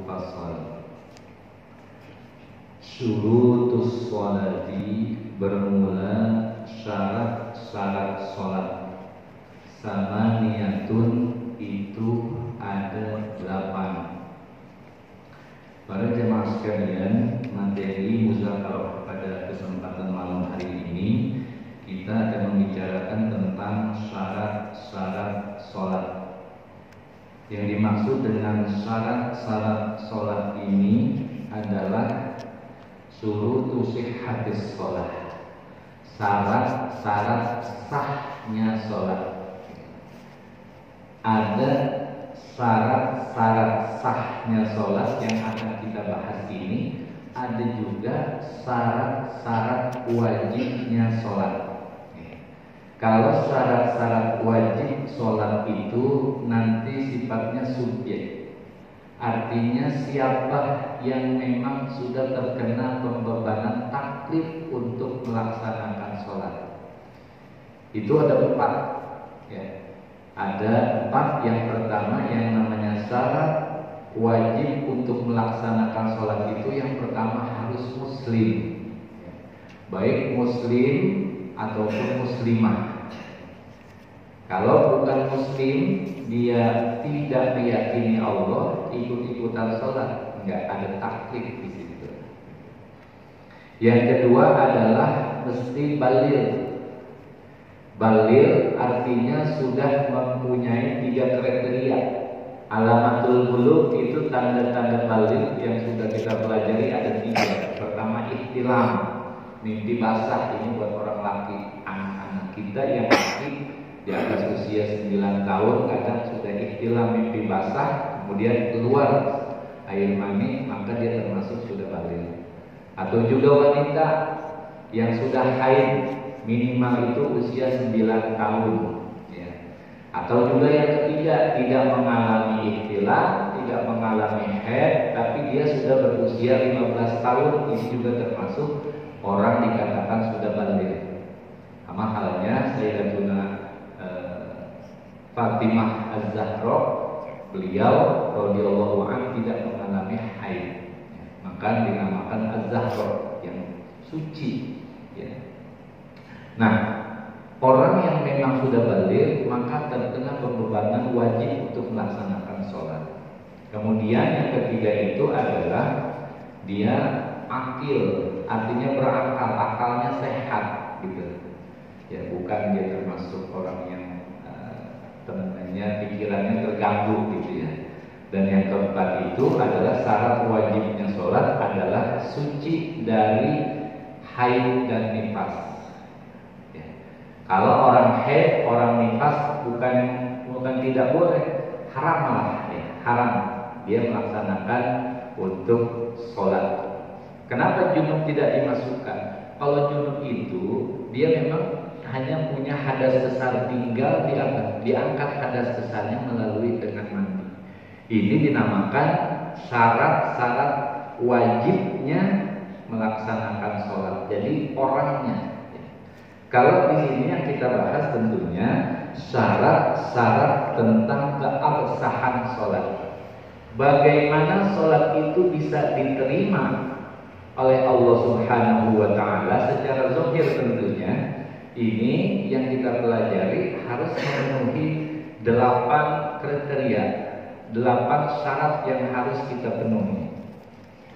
fasal. Syurutus sholati, bermula syarat-syarat sholat. Samaniyatun, itu ada 8. Para jemaah sekalian, materi muzakarah pada kesempatan malam hari ini kita akan membicarakan tentang syarat-syarat sholat. Yang dimaksud dengan syarat-syarat sholat ini adalah syurutu sihhatis sholat, syarat-syarat sahnya sholat. Ada syarat-syarat sahnya sholat yang akan kita bahas ini. Ada juga syarat-syarat wajibnya sholat. Kalau syarat-syarat wajib sholat itu nanti sifatnya subjek. Artinya siapa yang memang sudah terkena pembebanan taklif untuk melaksanakan sholat. Itu ada 4 ya. Ada 4. Yang pertama yang namanya syarat wajib untuk melaksanakan sholat itu, yang pertama harus muslim, baik muslim ataupun muslimah. Kalau bukan muslim, dia tidak meyakini Allah, ikut-ikutan sholat, enggak ada taklif di situ. Yang kedua adalah mesti baligh. Baligh artinya sudah mempunyai 3 kriteria. Alamatul bulugh itu tanda-tanda baligh yang sudah kita pelajari ada 3. Pertama ihtilam, mimpi basah. Ini buat orang laki, anak-anak kita yang laki di atas usia 9 tahun kadang sudah ihtilam, mimpi basah, kemudian keluar air mani, maka dia termasuk sudah baligh. Atau juga wanita yang sudah haid, minimal itu usia 9 tahun ya. Atau juga yang ketiga, tidak mengalami ihtilam, tidak mengalami haid, tapi dia sudah berusia 15 tahun. Ini juga termasuk orang dikatakan sudah baligh. Sama halnya Sayyidatuna Fatimah Az-Zahra, beliau radhiyallahu anha tidak mengalami haid, maka dinamakan Az-Zahra, yang suci ya. Nah, orang yang memang sudah baligh maka terkena pembebanan wajib untuk melaksanakan sholat. Kemudian yang ketiga itu adalah dia akil, artinya berakal, akalnya sehat gitu ya, bukan dia termasuk orang yang pikirannya terganggu gitu ya. Dan yang keempat itu adalah syarat wajibnya sholat adalah suci dari haid dan nifas ya. Kalau orang haid, orang nifas bukan tidak boleh, haram malah ya, haram dia melaksanakan untuk sholat. Kenapa junub tidak dimasukkan? Kalau junub itu dia memang hanya punya hadas besar, tinggal diangkat hadas besarnya melalui dengan mandi. Ini dinamakan syarat-syarat wajibnya melaksanakan sholat. Jadi orangnya. Kalau di sini yang kita bahas tentunya syarat-syarat tentang keabsahan sholat. Bagaimana sholat itu bisa diterima oleh Allah Subhanahu wa Ta'ala secara zahir tentunya. Ini yang kita pelajari harus memenuhi 8 kriteria, 8 syarat yang harus kita penuhi.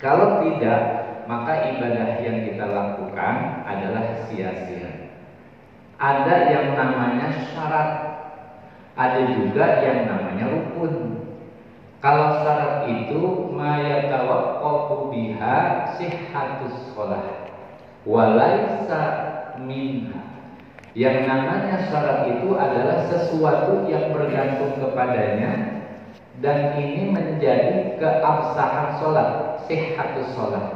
Kalau tidak, maka ibadah yang kita lakukan adalah sia-sia. Ada yang namanya syarat, ada juga yang namanya rukun. Kalau syarat itu mayatawaqqafu biha sihhatus shalah walaisa minha. Yang namanya syarat itu adalah sesuatu yang bergantung kepadanya, dan ini menjadi keabsahan sholat, sihhatus sholat.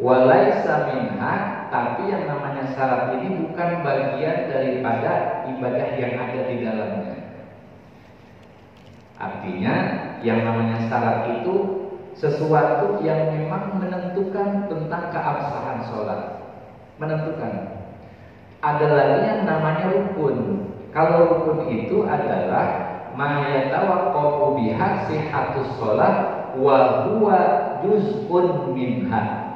Walaisa minha, tapi yang namanya syarat ini bukan bagian daripada ibadah yang ada di dalamnya. Artinya yang namanya syarat itu sesuatu yang memang menentukan tentang keabsahan sholat, menentukan. Ada lagi yang namanya rukun. Kalau rukun itu adalah ma yatawaqqafu biha sihhatus shalah wa huwa juz'un minha.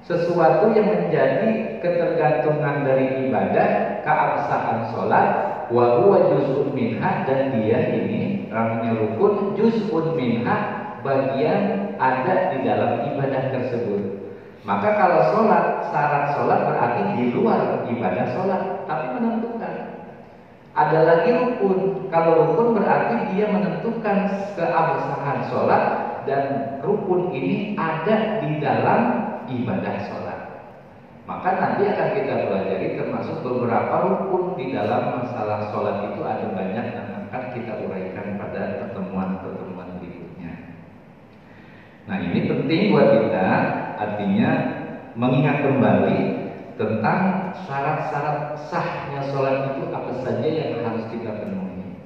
Sesuatu yang menjadi ketergantungan dari ibadah, keabsahan sholat, wa huwa juz'un minha, dan dia ini namanya rukun, juz'un minha, bagian ada di dalam ibadah tersebut. Maka kalau sholat, syarat sholat berarti di luar ibadah sholat, tapi menentukan. Ada lagi rukun. Kalau rukun berarti dia menentukan keabsahan sholat, dan rukun ini ada di dalam ibadah sholat. Maka nanti akan kita pelajari termasuk beberapa rukun di dalam masalah sholat itu ada banyak yang akan kita uraikan pada pertemuan-pertemuan berikutnya. Nah, ini penting buat kita, artinya mengingat kembali tentang syarat-syarat sahnya sholat itu apa saja yang harus kita penuhi.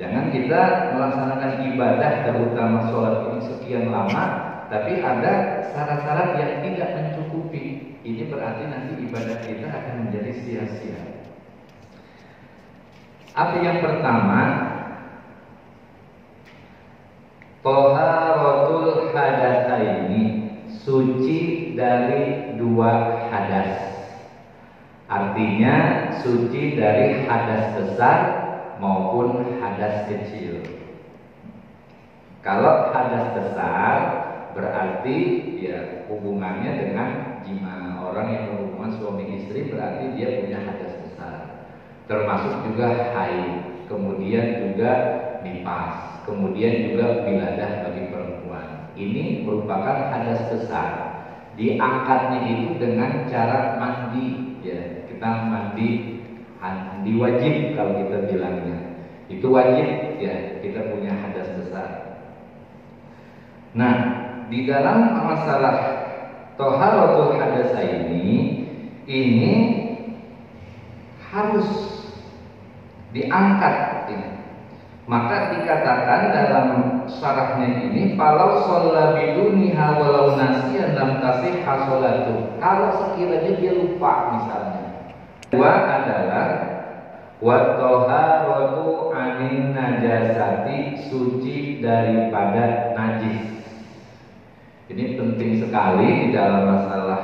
Jangan kita melaksanakan ibadah terutama sholat ini sekian lama, tapi ada syarat-syarat yang tidak mencukupi. Ini berarti nanti ibadah kita akan menjadi sia-sia. Apa yang pertama? Thaharatul hadatsaini, suci dari dua hadas. Artinya suci dari hadas besar maupun hadas kecil. Kalau hadas besar berarti ya hubungannya dengan jima. Orang yang berhubungan suami istri berarti dia punya hadas besar. Termasuk juga haid, kemudian juga nifas, kemudian juga wiladah bagi perempuan. Ini merupakan hadas besar. Diangkatnya itu dengan cara mandi, ya. Kita mandi wajib kalau kita bilangnya. Itu wajib, ya, kita punya hadas besar. Nah, di dalam masalah thaharatul hadatsaini ini harus diangkat, ya. Maka dikatakan dalam syarahnya ini, falau shalla biduniha walau nasiyan lam tasihha sholatuh. Kalau sekiranya dia lupa misalnya. Dua adalah wa thaharatu anin najasati, suci daripada najis. Ini penting sekali di dalam masalah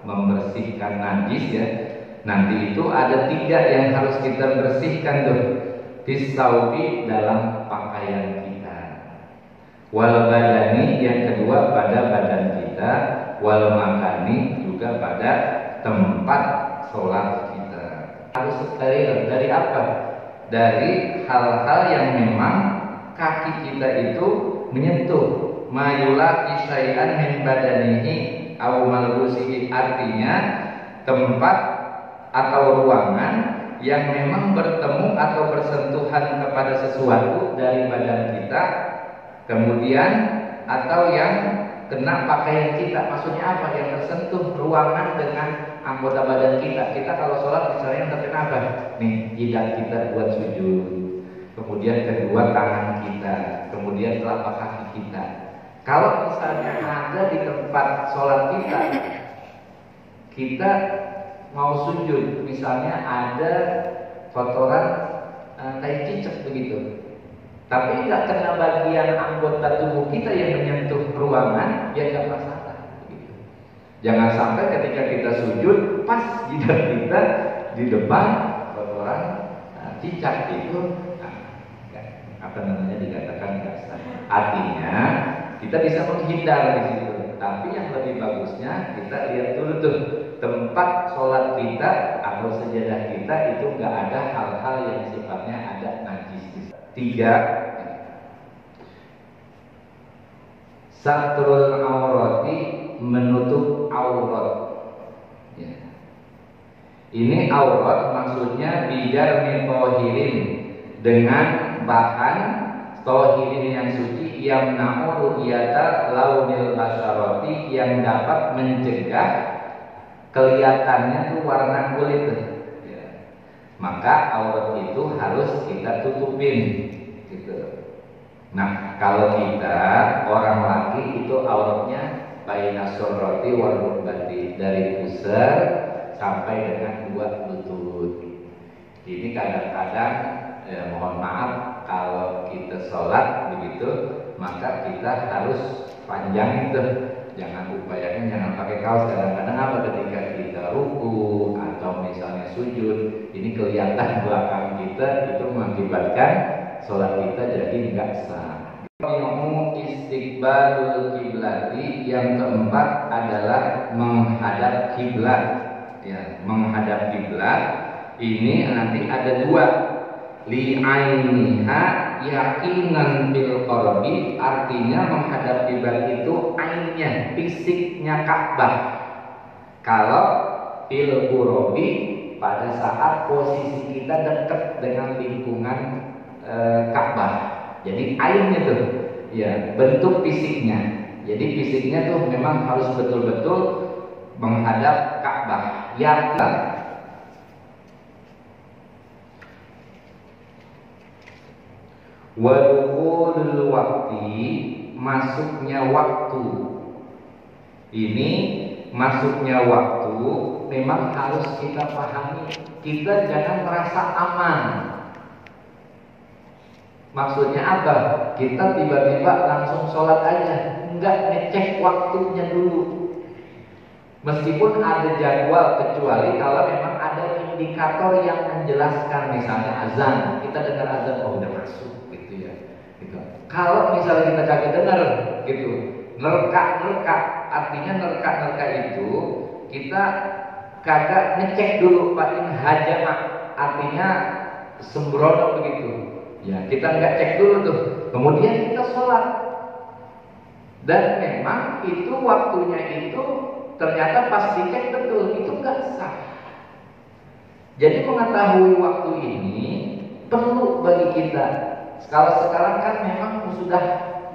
membersihkan najis, ya. Nanti itu ada 3 yang harus kita bersihkan tuh. Fisaubi, dalam pakaian kita. Wal badani, yang kedua pada badan kita. Wal makani, juga pada tempat sholat kita. Harus steril dari apa? Dari hal-hal yang memang kaki kita itu menyentuh. Mayula isyai'an min badanihi aw malbusihi, artinya tempat atau ruangan yang memang bertemu atau bersentuhan kepada sesuatu dari badan kita, kemudian atau yang kena pakaian kita. Maksudnya apa? Yang tersentuh ruangan dengan anggota badan kita. Kita kalau sholat misalnya yang terkena apa? Nih, jidat kita buat sujud, kemudian kedua tangan kita, kemudian telapak kaki kita. Kalau misalnya ada di tempat sholat kita mau sujud, misalnya ada kotoran tai cicak begitu, tapi nggak kena bagian anggota tubuh kita yang menyentuh ruangan, ya nggak masalah. Begitu. Jangan sampai ketika kita sujud, pas jidat kita di depan kotoran cicak itu, apa namanya, dikatakan nggak sah. Artinya kita bisa menghindar di situ, tapi yang lebih bagusnya kita lihat dulu tuh tempat sholat kita atau sejadah kita itu nggak ada hal-hal yang sifatnya ada najis. 3, satrul aurati, menutup aurat. Ya. Ini aurat maksudnya bijar min tohirin, dengan bahan tohirin yang suci, yang na'ur iyata launil basyarati, yang dapat mencegah kelihatannya tuh warna kulit. Ya. Maka aurat itu harus kita tutupin, gitu. Nah, kalau kita orang laki itu auratnya baina surrati wal rukbati, dari pusar sampai dengan 2 lutut. Ini kadang-kadang mohon maaf, kalau kita sholat begitu, maka kita harus panjang itu. Jangan upayakan jangan pakai kaos. Kadang-kadang apa ketika kita ruku atau misalnya sujud, ini kelihatan belakang kita, itu mengakibatkan sholat kita jadi nggak sah. Ilmu istiqbalul kiblati yang keempat adalah menghadap kiblat. Ya, menghadap kiblat ini nanti ada dua. Li'ainiha yakinan bil qalbi, artinya menghadap kiblat itu ainnya, fisiknya Ka'bah. Kalau bil qurbi, pada saat posisi kita dekat dengan lingkungan Ka'bah. Jadi ainnya tuh, ya bentuk fisiknya. Jadi fisiknya tuh memang harus betul-betul menghadap Ka'bah. Yakin. Wadukhulul waktu, masuknya waktu. Ini masuknya waktu memang harus kita pahami. Kita jangan merasa aman. Maksudnya apa? Kita tiba-tiba langsung sholat aja, enggak ngecek waktunya dulu. Meskipun ada jadwal, kecuali kalau memang ada indikator yang menjelaskan, misalnya azan, kita dengar azan, oh udah masuk. Kalau misalnya kita kagak dengar gitu, nerka, artinya nerka itu kita kagak ngecek dulu paling hajama, artinya sembrono begitu. Ya, kita nggak cek dulu tuh. Kemudian kita sholat. Dan memang itu waktunya itu ternyata pas dicek betul, itu nggak sah. Jadi mengetahui waktu ini perlu bagi kita. Kalau sekarang kan memang sudah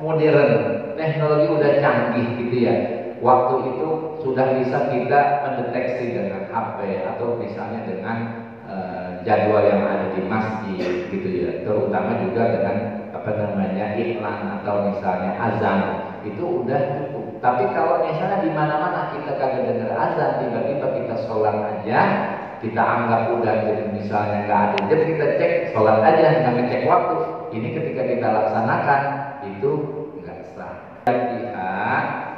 modern, teknologi udah canggih gitu ya. Waktu itu sudah bisa kita mendeteksi dengan HP atau misalnya dengan jadwal yang ada di masjid gitu ya. Terutama juga dengan iklan atau misalnya azan, itu udah cukup. Tapi kalau misalnya di mana-mana kita kagak dengar azan, tiba-tiba kita sholat aja, kita anggap udah misalnya nggak ada jam, kita cek sholat aja, nggak ngecek waktu. Ini ketika kita laksanakan itu nggak sah. Dia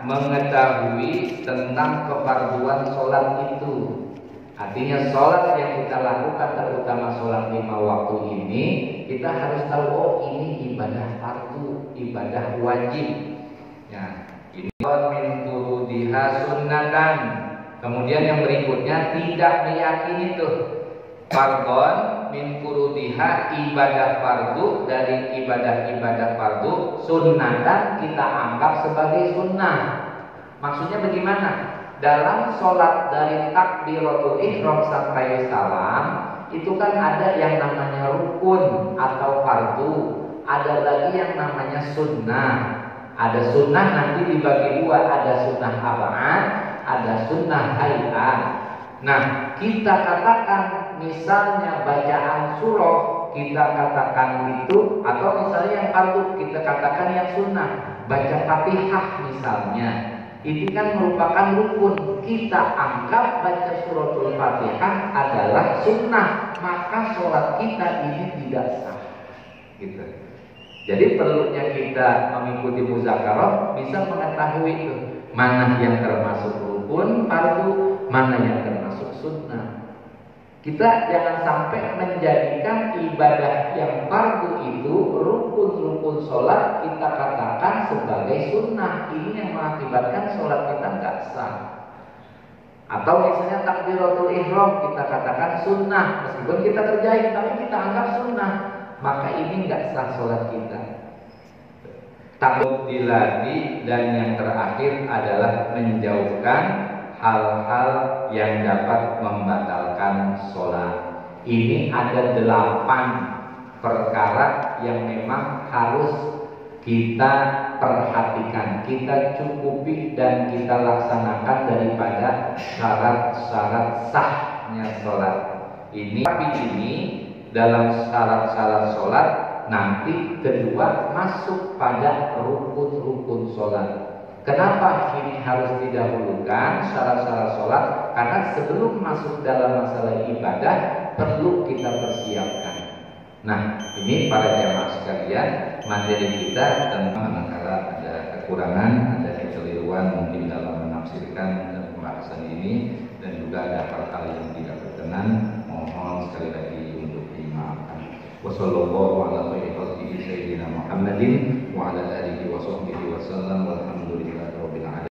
mengetahui tentang kefarduan sholat itu. Artinya sholat yang kita lakukan, terutama sholat 5 waktu ini, kita harus tahu, oh ini ibadah fardu, ibadah wajib. Ya, ini min furudiha sunnatan. Kemudian yang berikutnya tidak meyakini tuh fardhon min furudiha, ibadah fardu dari ibadah-ibadah fardu, sunnatan kita anggap sebagai sunnah. Maksudnya bagaimana? Dalam sholat dari takbiratul ihram sampai salam itu kan ada yang namanya rukun atau fardu, ada lagi yang namanya sunnah. Ada sunnah nanti dibagi dua, ada sunnah abad, ada sunnah hayat. Nah, kita katakan misalnya bacaan surah kita katakan itu, atau misalnya yang fardu kita katakan yang sunnah, baca Fatihah misalnya. Ini kan merupakan rukun. Kita anggap baca suratul Fatihah adalah sunnah, maka sholat kita ini tidak sah. Gitu. Jadi perlunya kita mengikuti muzakarah, bisa mengetahui itu mana yang termasuk rukun fardu, mana yang termasuk sunnah. Kita jangan sampai menjadikan ibadah yang fardu itu, rukun-rukun sholat kita katakan sebagai sunnah. Ini yang mengakibatkan sholat kita nggak sah. Atau misalnya takbiratul ihram kita katakan sunnah, meskipun kita kerjain tapi kita anggap sunnah, maka ini nggak sah sholat kita. Tapi dilatih, dan yang terakhir adalah menjauhkan hal-hal yang dapat membatalkan sholat. Ini ada 8 perkara yang memang harus kita perhatikan, kita cukupi dan kita laksanakan daripada syarat-syarat sahnya sholat. Tapi ini dalam syarat-syarat sholat nanti kedua masuk pada rukun-rukun sholat. Kenapa ini harus didahulukan syarat-syarat sholat? Karena sebelum masuk dalam masalah ibadah perlu kita persiapkan. Nah, ini para jamaah sekalian, materi kita tentang manakala ada kekurangan, ada kekeliruan mungkin dalam menafsirkan pembahasan ini, dan juga ada hal-hal yang tidak berkenan, mohon sekali lagi untuk dimaafkan. Wassallallahu ala sayyidina Muhammadin wa ala alihi wa sahbihi wasallam walhamdulillahi rabbil alamin.